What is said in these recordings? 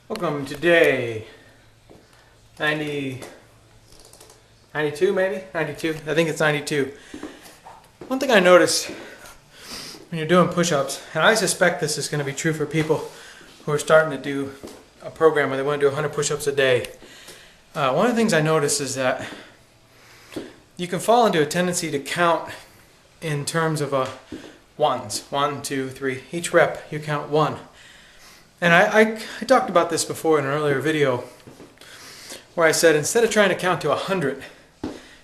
Welcome to day 90, 92 maybe? 92, I think it's 92. One thing I noticed when you're doing push-ups, and I suspect this is going to be true for people who are starting to do a program where they want to do 100 push-ups a day. One of the things I noticed is that you can fall into a tendency to count in terms of ones. 1, 2, 3. Each rep you count 1. And I talked about this before in an earlier video where I said instead of trying to count to 100,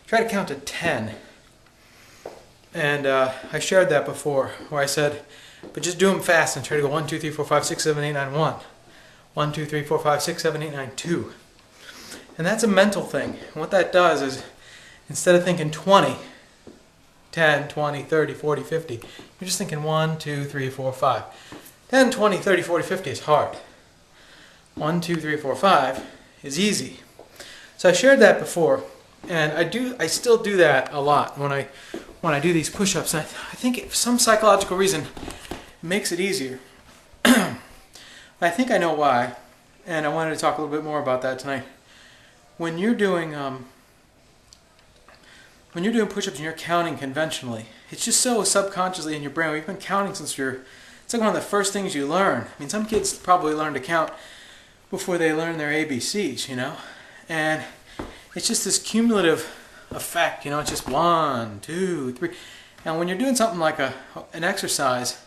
try to count to 10. And I shared that before where I said, but just do them fast and try to go 1, 2, 3, 4, 5, 6, 7, 8, 9, 1. 1, 2, 3, 4, 5, 6, 7, 8, 9, 2. And that's a mental thing. And what that does is instead of thinking 20, 10, 20, 30, 40, 50, you're just thinking 1, 2, 3, 4, 5. 10, 20, 30, 40, 50 is hard. 1, 2, 3, 4, 5 is easy. So I shared that before, and I still do that a lot when I do these push-ups. I think for some psychological reason it makes it easier. I think I know why, and I wanted to talk a little bit more about that tonight. When you're doing push-ups and you're counting conventionally, it's just so subconsciously in your brain. We've been counting since it's like one of the first things you learn. I mean, some kids probably learn to count before they learn their ABCs, you know? And it's just this cumulative effect, you know? It's just 1, 2, 3. And when you're doing something like an exercise,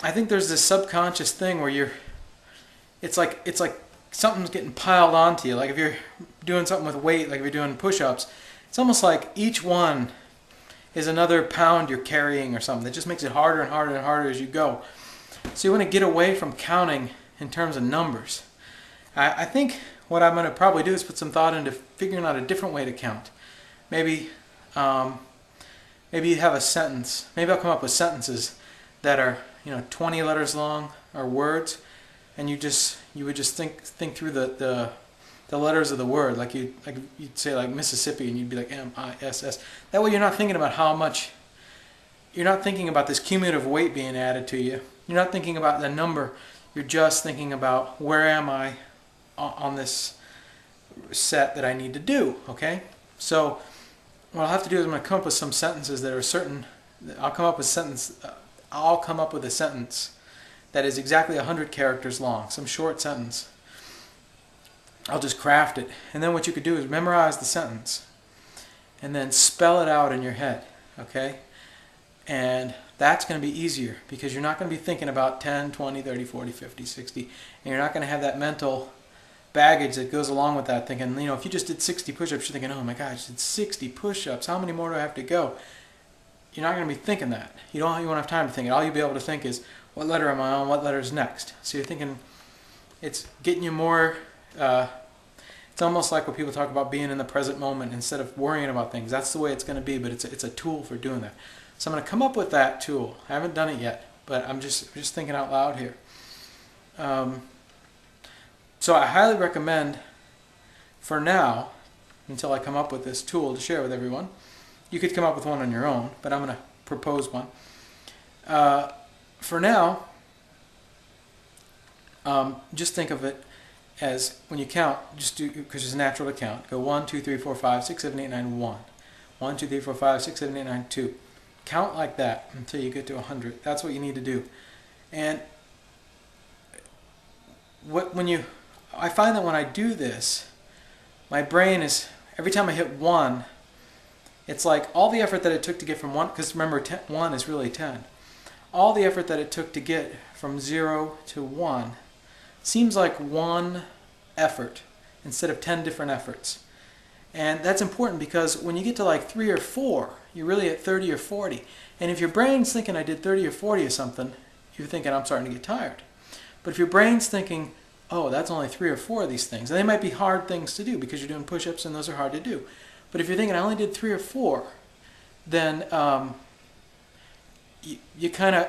I think there's this subconscious thing where it's like something's getting piled onto you. Like if you're doing something with weight, like if you're doing push-ups, it's almost like each one is another pound you're carrying or something. It just makes it harder and harder and harder as you go. So you want to get away from counting in terms of numbers. I think what I'm going to probably do is put some thought into figuring out a different way to count. Maybe you have a sentence. Maybe I'll come up with sentences that are 20 letters long or words, and you would just think through the letters of the word, like you'd say like Mississippi, and you'd be like M-I-S-S. That way you're not thinking about how much, you're not thinking about this cumulative weight being added to you. You're not thinking about the number. You're just thinking about where am I on this set that I need to do, okay? So what I'll have to do is I'm going to come up with some sentences that are certain. I'll come up with a sentence that is exactly 100 characters long, some short sentence. I'll just craft it. And then what you could do is memorize the sentence and then spell it out in your head, okay? And that's going to be easier because you're not going to be thinking about 10, 20, 30, 40, 50, 60, and you're not going to have that mental baggage that goes along with that, thinking, if you just did 60 push-ups, you're thinking, oh my gosh, I did 60 push-ups, how many more do I have to go? You're not going to be thinking that. You won't have time to think it. All you'll be able to think is, what letter am I on, what letter is next? So you're thinking, it's getting you more, it's almost like when people talk about being in the present moment instead of worrying about things. That's the way it's going to be, but it's a tool for doing that. So I'm going to come up with that tool. I haven't done it yet, but I'm just thinking out loud here. So I highly recommend, for now, until I come up with this tool to share with everyone, you could come up with one on your own, but I'm going to propose one. For now, just think of it as when you count, just do, because it's natural to count, go 1, 2, 3, 4, 5, 6, 7, 8, 9, 1. 1, 2, 3, 4, 5, 6, 7, 8, 9, 2. Count like that until you get to 100. That's what you need to do. And I find that when I do this, my brain is, every time I hit 1, it's like all the effort that it took to get from 1, because remember 1 is really 10. All the effort that it took to get from 0 to 1 seems like one effort instead of 10 different efforts. And that's important because when you get to like 3 or 4, you're really at 30 or 40. And if your brain's thinking I did 30 or 40 or something, you're thinking I'm starting to get tired. But if your brain's thinking, oh, that's only 3 or 4 of these things, and they might be hard things to do because you're doing push-ups and those are hard to do. But if you're thinking I only did 3 or 4, then you kind of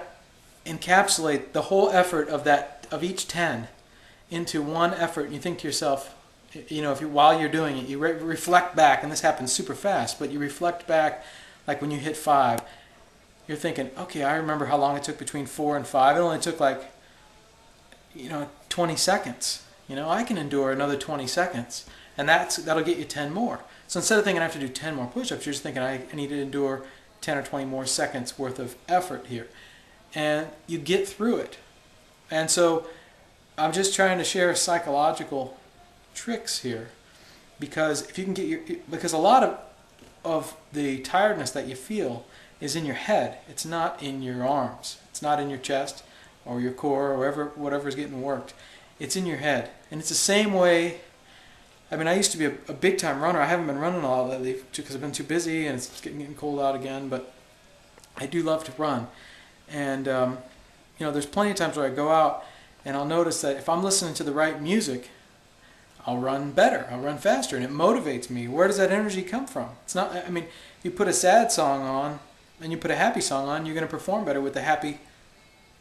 encapsulate the whole effort of each 10 into one effort. And you think to yourself, while you're doing it, you reflect back, and this happens super fast, but you reflect back, like when you hit 5, you're thinking, okay, I remember how long it took between 4 and 5. It only took like 20 seconds. You know, I can endure another 20 seconds, and that'll get you 10 more. So instead of thinking I have to do 10 more push-ups, you're just thinking I need to endure 10 or 20 more seconds worth of effort here. And you get through it. And so I'm just trying to share psychological tricks here, because if you can because a lot of the tiredness that you feel is in your head. It's not in your arms. It's not in your chest or your core or whatever's getting worked. It's in your head. And it's the same way. I mean, I used to be a big time runner. I haven't been running a lot lately because I've been too busy and it's getting cold out again, but I do love to run. And you know, there's plenty of times where I go out and I'll notice that if I'm listening to the right music, I'll run better, I'll run faster, and it motivates me. Where does that energy come from? It's not, I mean, you put a sad song on and you put a happy song on, you're going to perform better with the happy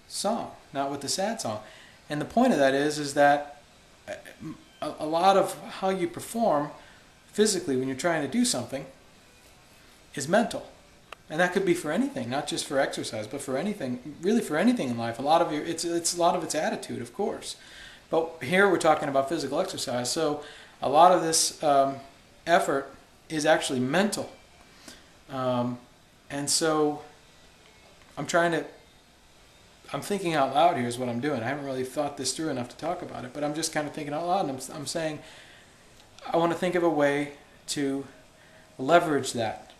song, not with the sad song. And the point of that is that a lot of how you perform physically when you're trying to do something is mental. And that could be for anything, not just for exercise, but for anything, really for anything in life. It's a lot of its attitude, of course. But here we're talking about physical exercise, so a lot of this effort is actually mental. And so I'm thinking out loud here is what I'm doing. I haven't really thought this through enough to talk about it, but I'm just kind of thinking out loud, and I'm saying I want to think of a way to leverage that.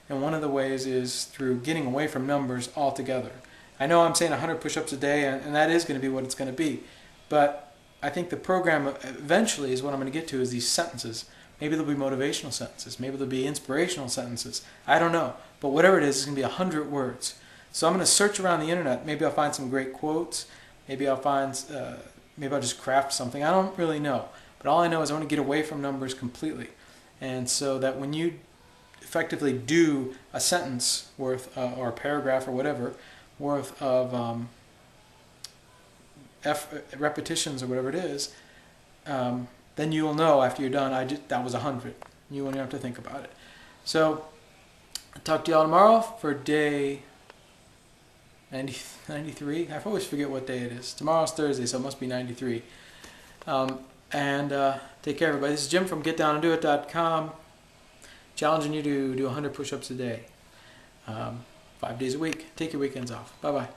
And one of the ways is through getting away from numbers altogether. I know I'm saying 100 push-ups a day, and that is going to be what it's going to be. But I think the program eventually is what I'm going to get to is these sentences. Maybe there'll be motivational sentences. Maybe there'll be inspirational sentences. I don't know. But whatever it is, it's going to be 100 words. So I'm going to search around the internet. Maybe I'll find some great quotes. Maybe I'll just craft something. I don't really know. But all I know is I want to get away from numbers completely. And so that when you effectively do a sentence worth, or a paragraph or whatever, worth of repetitions or whatever it is, then you will know after you're done, that was 100. You won't even have to think about it. So I'll talk to you all tomorrow for day 93. I always forget what day it is. Tomorrow's Thursday, so it must be 93. Take care, everybody. This is Jim from GetDownAndDoIt.com, challenging you to do 100 push-ups a day, 5 days a week. Take your weekends off. Bye-bye.